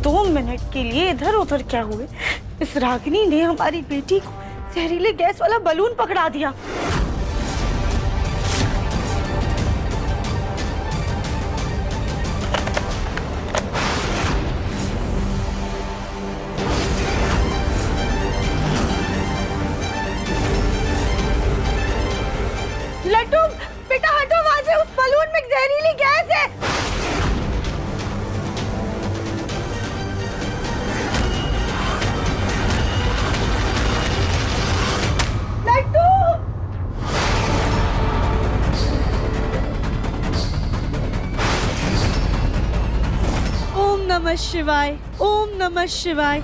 2 minute के लिए इधर उधर क्या हुए, इस रागिनी ने हमारी बेटी को जहरीले गैस वाला बलून पकड़ा दिया। लड्डू बेटा हटो वहां से, उस बलून में जहरीली गैस है। लड्डू ओम नमः शिवाय, ओम नमः शिवाय।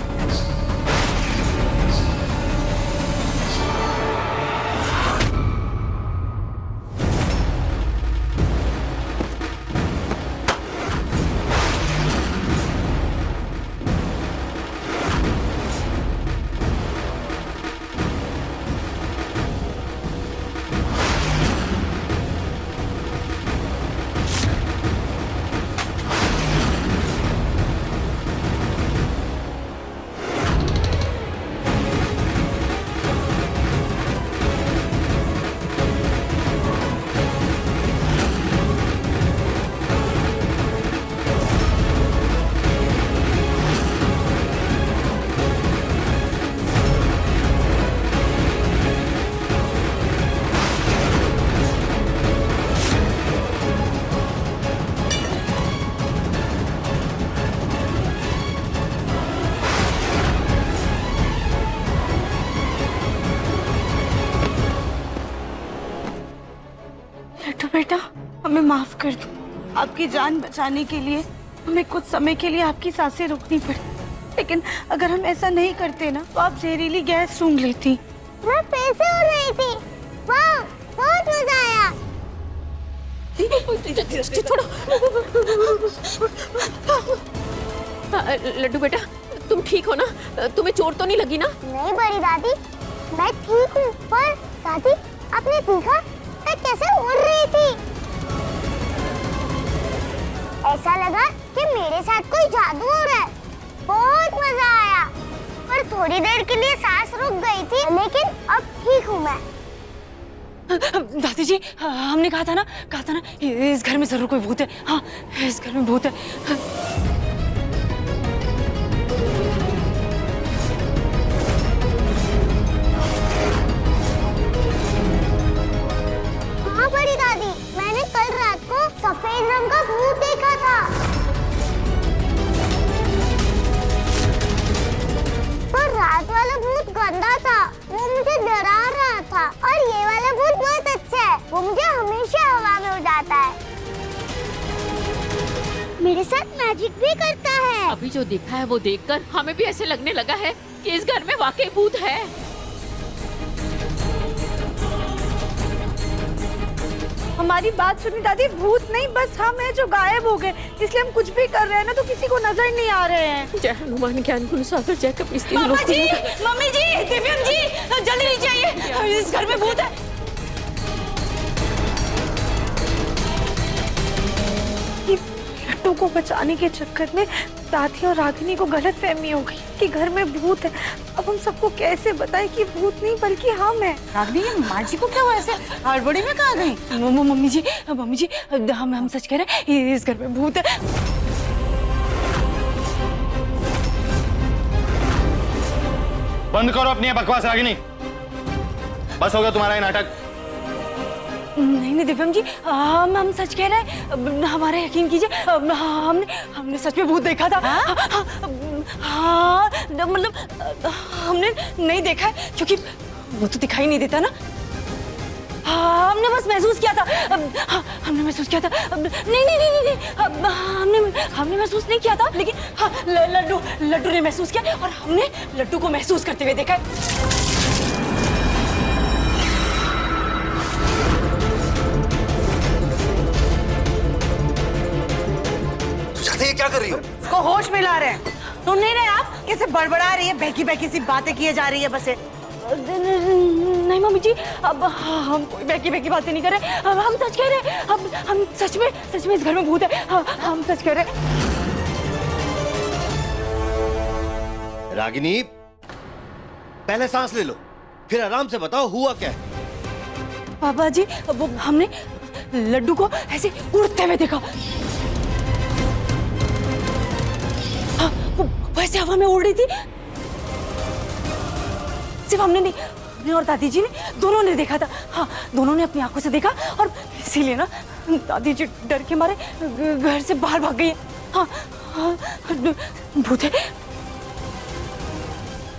लड्डू बेटा हमें माफ कर दो, आपकी जान बचाने के लिए हमें कुछ समय के लिए आपकी सांसें रोकनी पड़ी, लेकिन अगर हम ऐसा नहीं करते ना तो आप जहरीली गैस सूंघ लेती। मैं फिर से उड़ रही थी, वाह बहुत मजा आया। लड्डू बेटा तुम ठीक हो ना? तुम्हें चोट तो नहीं लगी ना? नहीं बड़ी दादी, मैं ठीक हूँ, पर दादी आपने देखा मैं कैसे उड़ रही थी? ऐसा लगा कि मेरे साथ कोई जादू हो रहा है, बहुत मजा आया। पर थोड़ी देर के लिए सांस रुक गई थी, लेकिन अब ठीक हूँ मैं। दादी जी हमने कहा था ना इस घर में जरूर कोई भूत है। हाँ इस घर में भूत है। हाँ बड़ी दादी, मैंने कल रात को सफेद रंग का भूत देखा था, पर रात वाला भूत गंदा था, वो मुझे डरा रहा था। और ये वाला भूत बहुत अच्छा है, वो मुझे हमेशा हवा में उड़ाता है, मेरे साथ मैजिक भी करता है। अभी जो देखा है वो देखकर हमें भी ऐसे लगने लगा है कि इस घर में वाकई भूत है। हमारी बात सुनी दादी, भूत नहीं बस हम हैं जो गायब हो गए, इसलिए हम कुछ भी कर रहे हैं ना तो किसी को नजर नहीं आ रहे हैं। जय हनुमान ज्ञान गुण सागर जय कपीस तीन मामा लोक जी, मम्मी जी, दिव्यम जी जल्दी नीचे आइए, इस घर में भूत है। लड्डू को बचाने के चक्कर में दादी और रागिनी को गलतफहमी हो गई कि घर में भूत है। अब हम सबको कैसे बताएं कि भूत नहीं बल्कि हम हैं। रागिनी माँ जी को क्या हुआ, ऐसे हड़बड़ी में कहाँ गई? मम्मी जी हम सच कह रहे हैं, इस घर में भूत है। बंद करो अपनी बकवास रागिनी, बस हो गया तुम्हारा ये नाटक। नहीं दिव्यम जी हम सच कह रहे हैं, हमारा यकीन कीजिए, हमने सच में भूत देखा था। हाँ मतलब हमने नहीं देखा है क्योंकि वो तो दिखाई नहीं देता ना। हमने बस महसूस किया था, हमने महसूस किया था। नहीं हमने महसूस नहीं किया था, लेकिन हाँ लड्डू ने महसूस किया और हमने लड्डू को महसूस करते हुए देखा है। ये क्या कर रही हो? उसको होश में ला रहे हैं। सुन नहीं रहे आप कैसे बड़बड़ा रही है, बहकी बहकी सी बातें किए जा रही है बस। नहीं मम्मी जी, अब हम कोई बहकी बहकी बातें नहीं कर रहे, अब हम सच कह रहे हैं। अब हम सच में इस घर में भूत है, हम सच कह रहे हैं। रागिनी, पहले सांस ले लो, फिर आराम से बताओ हुआ क्या है। पापा जी, वो हमने लड्डू को ऐसे उड़ते हुए देखा। हाँ, वो वैसे हवा में उड़ रही थी। सिर्फ हमने नहीं, हमने और दादी जी ने दोनों ने देखा था। हाँ, दोनों ने अपनी आंखों से देखा और इसीलिए ना दादी जी डर के मारे घर से बाहर भाग गई। हाँ, हाँ, भूत है।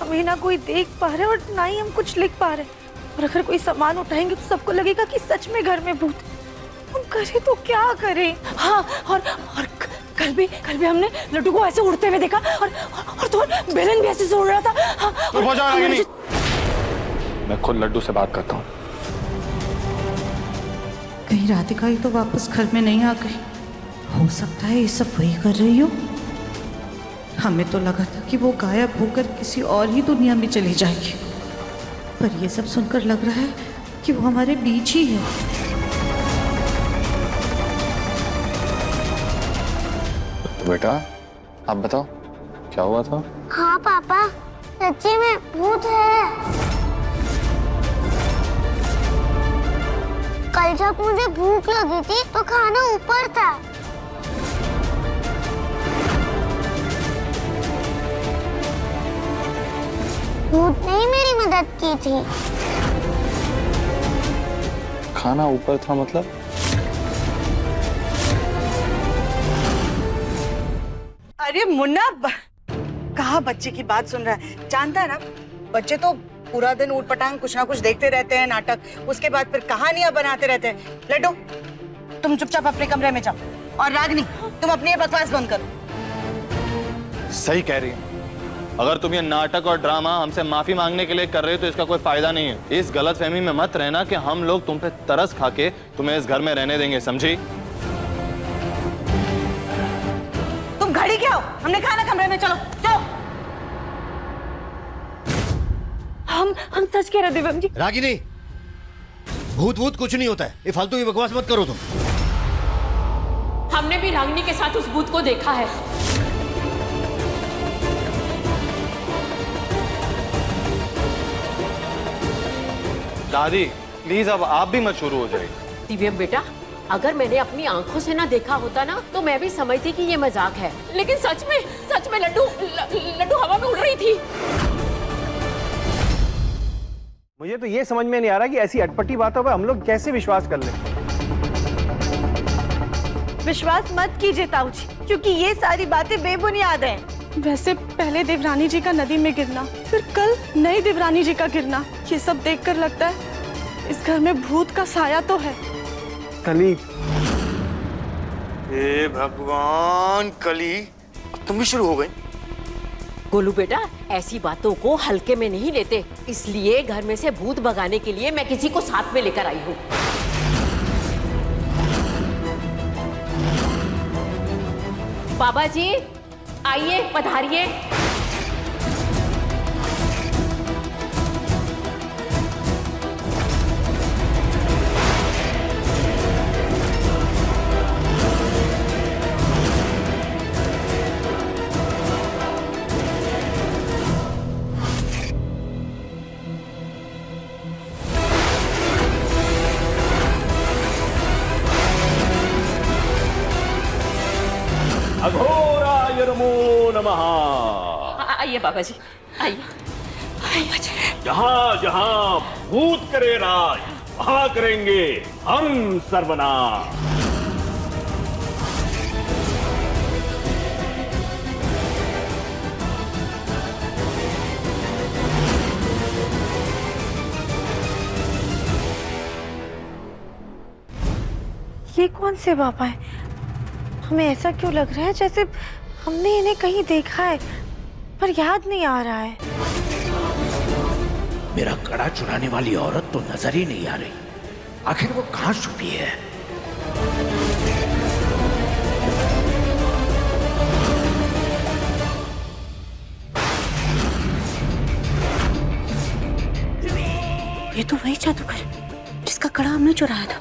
हमें ना कोई देख पा रहे और ना ही हम कुछ लिख पा रहे, और अगर कोई सामान उठाएंगे तो सबको लगेगा कि सच में घर में भूत है। हम करें तो क्या करें? हाँ, और कल भी हमने लड्डू को ऐसे उड़ते हुए देखा और तो बेलन भी ऐसे से उड़ रहा था। हाँ, चुप हो जाओ रागिनी। मैं खुद लड्डू से बात करता हूँ। कहीं राधिका ही तो वापस घर में नहीं आ गई। हो सकता है ये सब वही कर रही हो। हमें तो लगा था कि वो गायब होकर किसी और ही दुनिया में चली जाएगी, पर ये सब सुनकर लग रहा है कि वो हमारे बीच ही है। बेटा, आप बताओ क्या हुआ था? हाँ पापा, सच्ची में भूत है। कल जब मुझे भूख लगी थी तो खाना ऊपर था। भूत ने ही मेरी मदद की थी। खाना ऊपर था मतलब? अरे मुन्ना, कहाँ बच्चे की बात सुन रहा है? जानता है ना, बच्चे तो पूरा दिन ऊटपटांग कुछ ना कुछ देखते रहते हैं, नाटक, उसके बाद फिर कहानियां बनाते रहते हैं। लड्डू, तुम चुपचाप अपने कमरे में जाओ, और रागिनी, तुम अपनी ये बकवास बंद करो। सही कह रही है। अगर तुम ये नाटक और ड्रामा हमसे माफी मांगने के लिए कर रहे हो तो इसका कोई फायदा नहीं है। इस गलतफहमी में मत रहना कि हम लोग तुम पे तरस खा के तुम्हें इस घर में रहने देंगे, समझी? तुम घड़ी क्या हो? हमने कहा ना कमरे में, चलो चलो। हम सच कह रहे देवम जी। रागिनी, भूत वूत कुछ नहीं होता है, ये फालतू की बकवास मत करो तुम। हमने भी रागिनी के साथ उस भूत को देखा है। दादी प्लीज अब आप भी मत शुरू हो जाइए। दिव्यम बेटा, अगर मैंने अपनी आंखों से ना देखा होता ना तो मैं भी समझती कि ये मजाक है, लेकिन सच में लड्डू हवा में उड़ रही थी। मुझे तो ये समझ में नहीं आ रहा कि ऐसी अटपटी बातों पर हम लोग कैसे विश्वास कर लें। विश्वास मत कीजिए ताऊ जी, क्योंकि ये सारी बातें बेबुनियाद हैं। वैसे पहले देवरानी जी का नदी में गिरना, फिर कल नई देवरानी जी का गिरना, ये सब देखकर लगता है इस घर में भूत का साया तो है। कली, हे भगवान, कली तुम भी शुरू हो गई। गोलू बेटा, ऐसी बातों को हल्के में नहीं लेते, इसलिए घर में से भूत भगाने के लिए मैं किसी को साथ में लेकर आई हूँ। बाबा जी आइए, पधारिए। अघोराय नमो नमः। आइए बाबा जी, आइए। जहाँ जहाँ भूत करे राज, वहाँ करेंगे हम सर्वनाश। ये कौन से बाबा है? हमें ऐसा क्यों लग रहा है जैसे हमने इन्हें कहीं देखा है, पर याद नहीं आ रहा है। मेरा कड़ा चुराने वाली औरत तो नजर ही नहीं आ रही। आखिर वो कहाँ छुपी है? ये तो वही जादूगर जिसका कड़ा हमने चुराया था।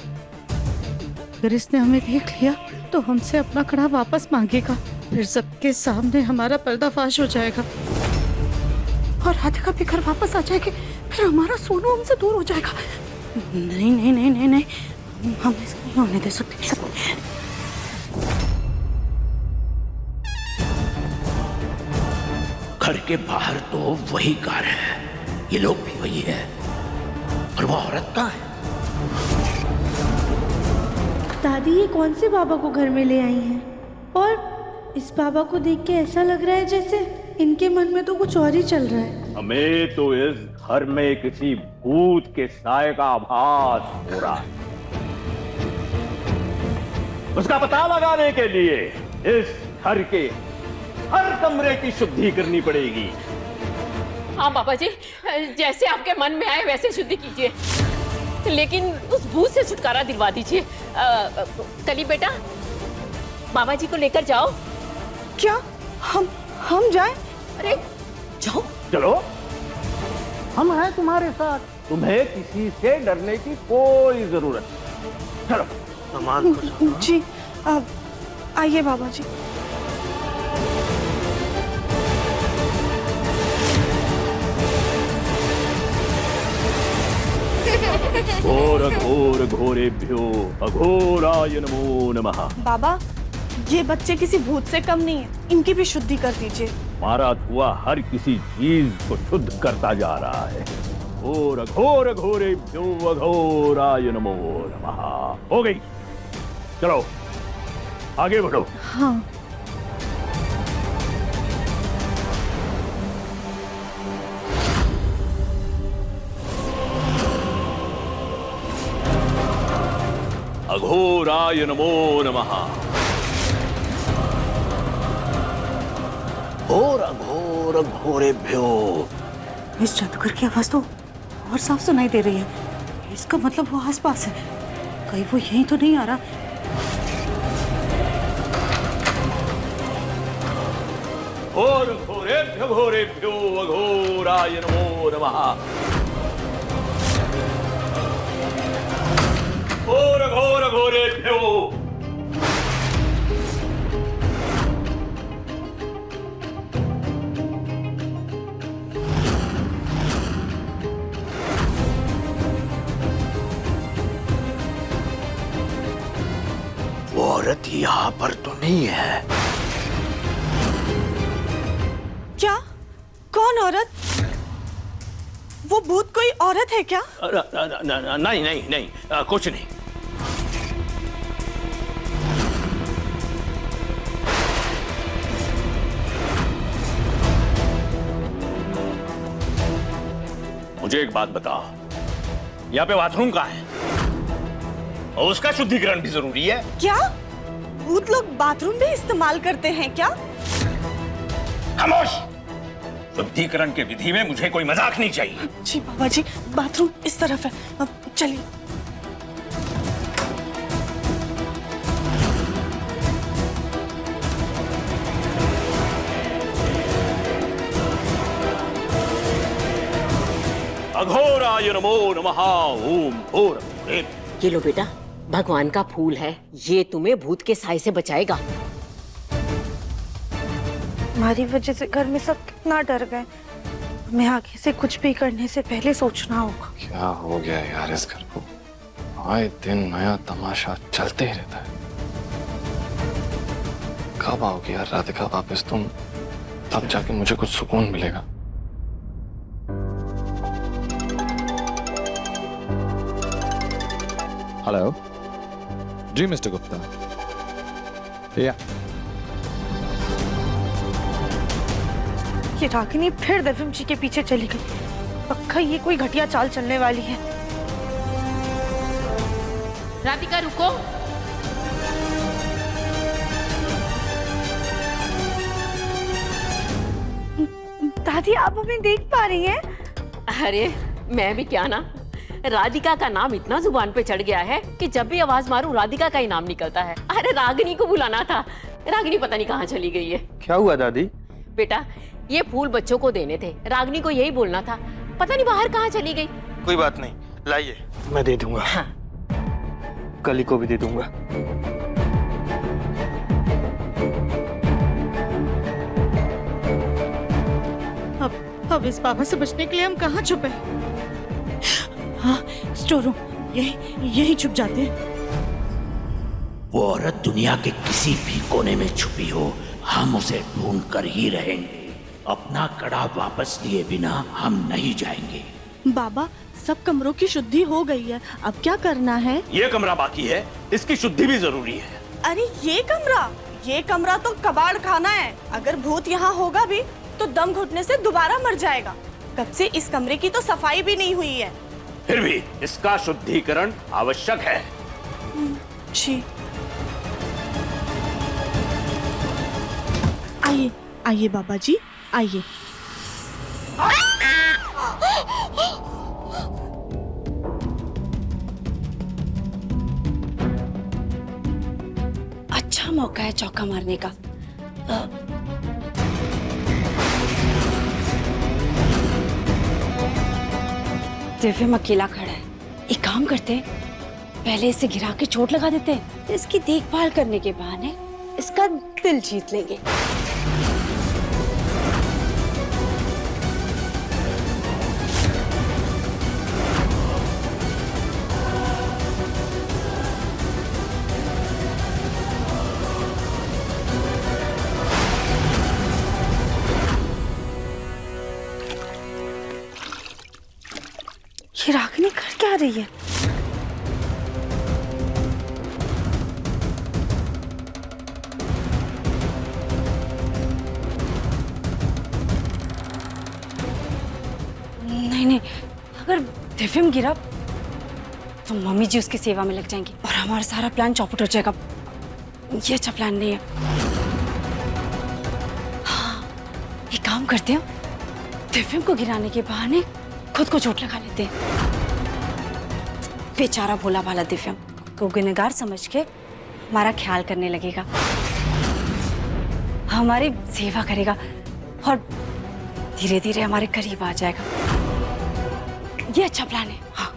अगर इसने हमें देख लिया तो हमसे अपना कड़ा वापस मांगेगा, फिर सबके सामने हमारा पर्दाफाश हो जाएगा। और राधिका भी घर वापस आ जाएगी, फिर हमारा सोनू हमसे दूर हो जाएगा। नहीं नहीं नहीं नहीं नहीं, हम ऐसा नहीं होने दे सकते। घर के बाहर तो वही कार है, ये लोग भी वही है, और वो औरत कहाँ है? दादी ये कौन से बाबा को घर में ले आई हैं? और इस बाबा को देख के ऐसा लग रहा है जैसे इनके मन में तो कुछ और ही चल रहा है। हमें तो इस घर में किसी भूत के साए का आभास हो रहा है। उसका पता लगाने के लिए इस घर के हर कमरे की शुद्धि करनी पड़ेगी। हाँ बाबा जी, जैसे आपके मन में आए वैसे शुद्धि कीजिए, लेकिन उस भूत से छुटकारा दिलवा दीजिए। कली बेटा, बाबा जी को लेकर जाओ। क्या हम जाएं? अरे जाओ। चलो, हम हैं तुम्हारे साथ, तुम्हें किसी से डरने की कोई जरूरत नहीं। चलो। सामान को संभालो। जी आइए बाबा जी। घोर घोर घोरेभ्यो अघोराय नमो नमः। बाबा, ये बच्चे किसी भूत से कम नहीं है, इनकी भी शुद्धि कर दीजिए। हमारा धुआं हर किसी चीज को शुद्ध करता जा रहा है। घोर घोर घोरेभ्यो अघोराय नमो नमः। हो गई, चलो आगे बढ़ो। हाँ। अघोराय नमो नमः। घोर घोर घोरेभ्यो। इस जादूगर की आवाज तो और साफ सुनाई दे रही है, इसका मतलब वो आसपास है, कहीं वो यहीं तो नहीं आ रहा। घोर घोरेभ्यो घोरेभ्यो अघोराय नमो नमः। घोर घोर घोरेभ्यो। वो औरत यहाँ पर तो नहीं है। क्या? कौन औरत? वो भूत कोई औरत है क्या? नहीं नहीं नहीं, कुछ नहीं। मुझे एक बात बताओ, यहाँ पे बाथरूम कहाँ है? और उसका शुद्धिकरण भी जरूरी है। क्या भूत लोग बाथरूम भी इस्तेमाल करते हैं क्या? खामोश! शुद्धिकरण के विधि में मुझे कोई मजाक नहीं चाहिए। जी बाबा जी, बाथरूम इस तरफ है, अब चलिए। अघोराय नमो नमः। ओम घोर। ये लो बेटा, भगवान का फूल है, ये तुम्हें भूत के साए से बचाएगा। हमारी वजह से घर में सब कितना डर गए, हमें आगे से कुछ भी करने से पहले सोचना होगा। क्या हो गया यार इस घर को? आए दिन नया तमाशा चलते ही रहता है। कब आओगी यार राधिका वापस तुम? तब जाके मुझे कुछ सुकून मिलेगा। हेलो जी मिस्टर गुप्ता। या ये रागिनी फिर दिव्यम जी के पीछे चली गई, पक्का ये कोई घटिया चाल चलने वाली है। राधिका रुको। दादी आप हमें देख पा रही हैं? अरे मैं भी क्या ना, राधिका का नाम इतना जुबान पे चढ़ गया है कि जब भी आवाज मारूं राधिका का ही नाम निकलता है। अरे रागिनी को बुलाना था, रागिनी पता नहीं कहाँ चली गई है। क्या हुआ दादी? बेटा ये फूल बच्चों को देने थे, रागिनी को यही बोलना था, पता नहीं बाहर कहाँ चली गई। कोई बात नहीं, लाइए मैं दे दूंगा। हाँ। कली को भी दे दूंगा। अब अब इस बाबा से बचने के लिए हम कहाँ छुपे? हाँ, स्टोर रूम, यही छुप जाते हैं। वो औरत दुनिया के किसी भी कोने में छुपी हो, हम उसे ढूंढ कर ही रहेंगे। अपना कड़ा वापस लिए बिना हम नहीं जाएंगे। बाबा, सब कमरों की शुद्धि हो गई है, अब क्या करना है? ये कमरा बाकी है, इसकी शुद्धि भी जरूरी है। अरे ये कमरा तो कबाड़ खाना है। अगर भूत यहाँ होगा भी तो दम घुटने से दोबारा मर जाएगा। कब से इस कमरे की तो सफाई भी नहीं हुई है। फिर भी इसका शुद्धिकरण आवश्यक है। जी। आइए आइए बाबा जी, आइए। अच्छा मौका है चौका मारने का। दिव्यम अकेला खड़ा है, एक काम करते हैं, पहले इसे गिरा के चोट लगा देते हैं, फिर इसकी देखभाल करने के बहाने इसका दिल जीत लेंगे। ये रागिनी कर क्या रही है? नहीं, अगर दिव्यम गिरा तो मम्मी जी उसकी सेवा में लग जाएंगी और हमारा सारा प्लान चौपट हो जाएगा। ये अच्छा प्लान नहीं है। हाँ, एक काम करते हैं, दिव्यम को गिराने के बहाने खुद को चोट लगा लेते हैं। बेचारा भोला भाला दिव्यम को गुनहगार समझ के हमारा ख्याल करने लगेगा, हमारी सेवा करेगा और धीरे धीरे हमारे करीब आ जाएगा। ये अच्छा प्लान है। हाँ।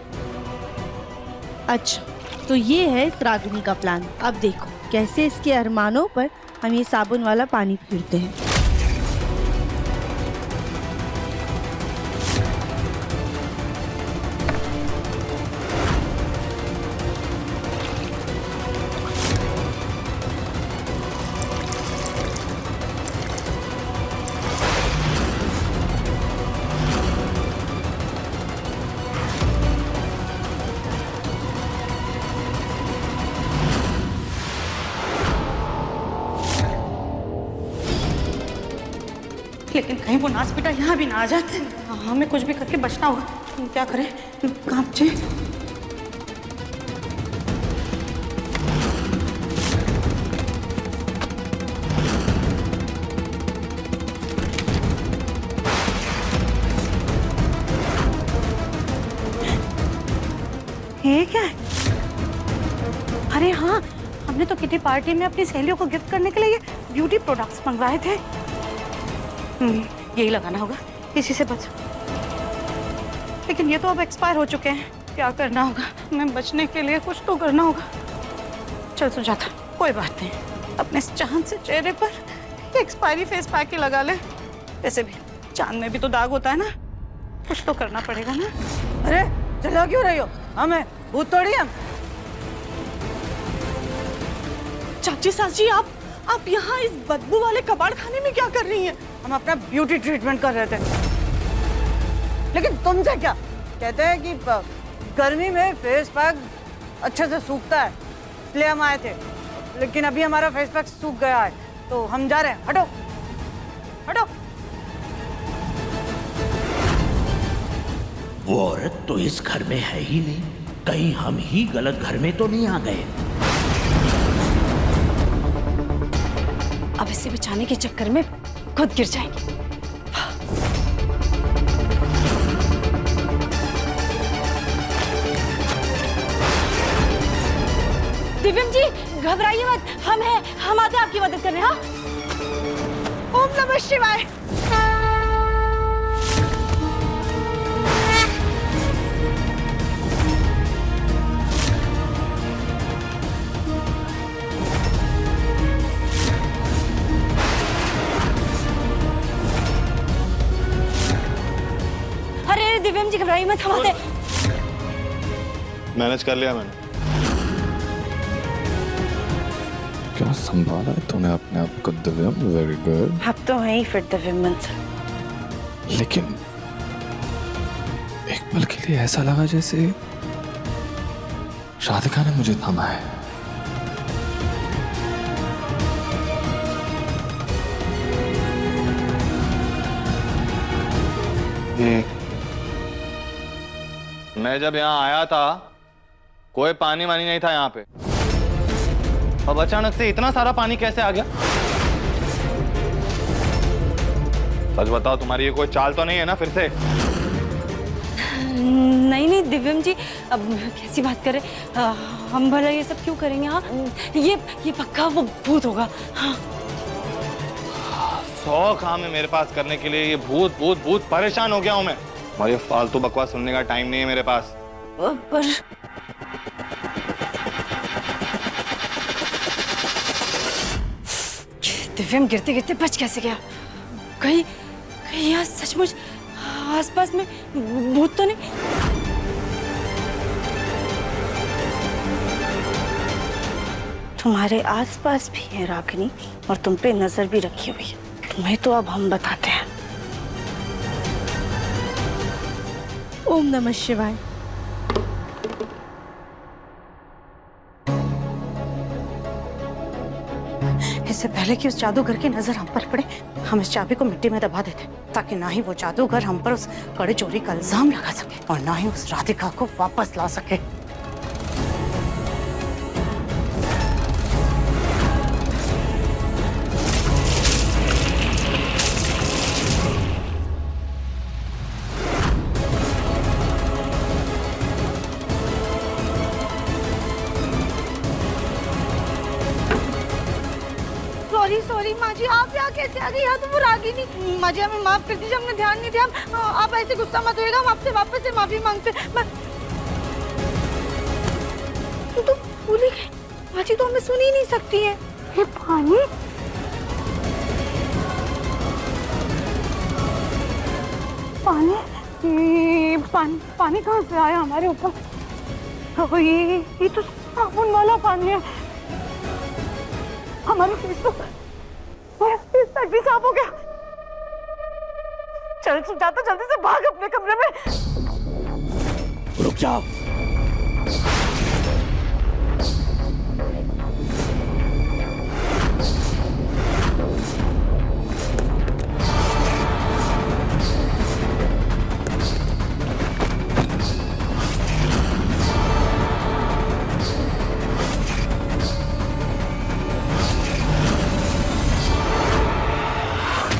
अच्छा, तो ये है इस रागिनी का प्लान। अब देखो कैसे इसके अरमानों पर हम ये साबुन वाला पानी फेरते हैं। लेकिन कहीं वो नाच बेटा यहाँ भी ना आ जाए। हमें कुछ भी करके बचना होगा। क्या करें? कहाँ बचे? ये क्या है? अरे हाँ, हमने तो किटी पार्टी में अपनी सहेलियों को गिफ्ट करने के लिए ब्यूटी प्रोडक्ट्स मंगवाए थे। यही लगाना होगा, इसी से बच। लेकिन ये तो अब एक्सपायर हो चुके हैं। क्या करना होगा? हमें बचने के लिए कुछ तो करना होगा। चल सुजाता, कोई बात नहीं, अपने चांद से चेहरे पर एक्सपायरी फेस पैक ही लगा ले। वैसे भी चांद में भी तो दाग होता है ना, कुछ तो करना पड़ेगा ना। अरे चलो क्यों रही हो? हमें भूत तोड़ी हम। चाची साची, आप यहाँ इस बदबू वाले कबाड़ खाने में क्या कर रही हैं? हम अपना ब्यूटी ट्रीटमेंट कर रहे थे। लेकिन तुमसे क्या? कहते हैं कि गर्मी में फेस पैक अच्छे से सूखता है, इसलिए हम आए थे। लेकिन अभी हमारा फेस पैक सूख गया है, तो हम जा रहे हैं। हटो हटो। वो औरत तो इस घर में है ही नहीं, कहीं हम ही गलत घर में तो नहीं आ गए। अब इसे बचाने के चक्कर में खुद गिर जाएंगे। दिव्यम जी घबराइए मत, हम आते हैं आपकी मदद करने। हाँ, ओम नमः शिवाय। दिव्यम जी घबराइए मत, हम आते। मैनेज कर लिया मैंने। क्या संभाला है तूने अपने आप को दिव्यम, वेरी गुड। आप तो हैं ही फिर दिव्यम मंत्र। लेकिन एक पल के लिए ऐसा लगा जैसे राधिका ने मुझे थामा है। मैं जब यहाँ आया था कोई पानी वानी नहीं था यहाँ पे, अब अचानक से इतना सारा पानी कैसे आ गया? सच बताओ, तुम्हारी ये कोई चाल तो नहीं है ना फिर से? नहीं नहीं दिव्यम जी, अब कैसी बात करें, हम भला ये सब क्यों करेंगे? हाँ, ये पक्का वो भूत होगा। हाँ। 100 काम है मेरे पास करने के लिए, ये भूत भूत भूत, परेशान हो गया हूं मैं। और ये फालतू बकवास सुनने का टाइम नहीं है मेरे पास। पर दिव्यम गिरते गिरते बच कैसे गया? कहीं यहाँ सचमुच आसपास में भूत तो नहीं? तुम्हारे आसपास भी है रागिनी, और तुम पे नजर भी रखी हुई है। तुम्हें तो अब हम बताते हैं। ओम नमः शिवाय। इससे पहले कि उस जादूगर की नजर हम पर पड़े, हम इस चाबी को मिट्टी में दबा देते, ताकि ना ही वो जादूगर हम पर उस कड़े चोरी का इल्जाम लगा सके और ना ही उस राधिका को वापस ला सके। सॉरी माँ जी, आप यहाँ कैसे आ गई? यहाँ तो वो रागिनी। माँ जी हमें माफ कर दीजिए, हमने ध्यान नहीं दिया। आप ऐसे गुस्सा मत होइएगा, हम आपसे वापस से माफी मांगते। तो भूल ही गई माँ जी, तो हमें सुन ही नहीं सकती है। ये पानी पानी कहाँ से आया हमारे ऊपर? ये तो साबुन वाला पानी है। हमारे फेस भी साफ हो गया। चल जाता जल्दी से भाग अपने कमरे में। रुक जाओ।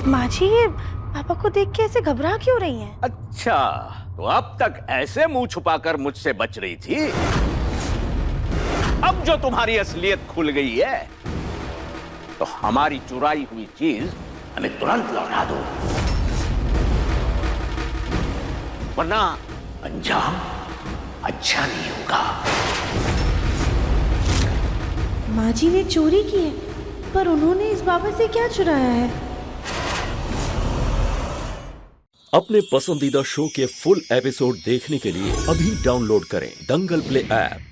माँ जी, ये पापा को देख के ऐसे घबरा क्यों रही हैं? अच्छा, तो अब तक ऐसे मुंह छुपाकर मुझसे बच रही थी। अब जो तुम्हारी असलियत खुल गई है, तो हमारी चुराई हुई चीज हमें तुरंत लौटा दो, वरना अंजाम अच्छा नहीं होगा। माँ जी ने चोरी की है, पर उन्होंने इस बाबा से क्या चुराया है? अपने पसंदीदा शो के फुल एपिसोड देखने के लिए अभी डाउनलोड करें दंगल प्ले ऐप।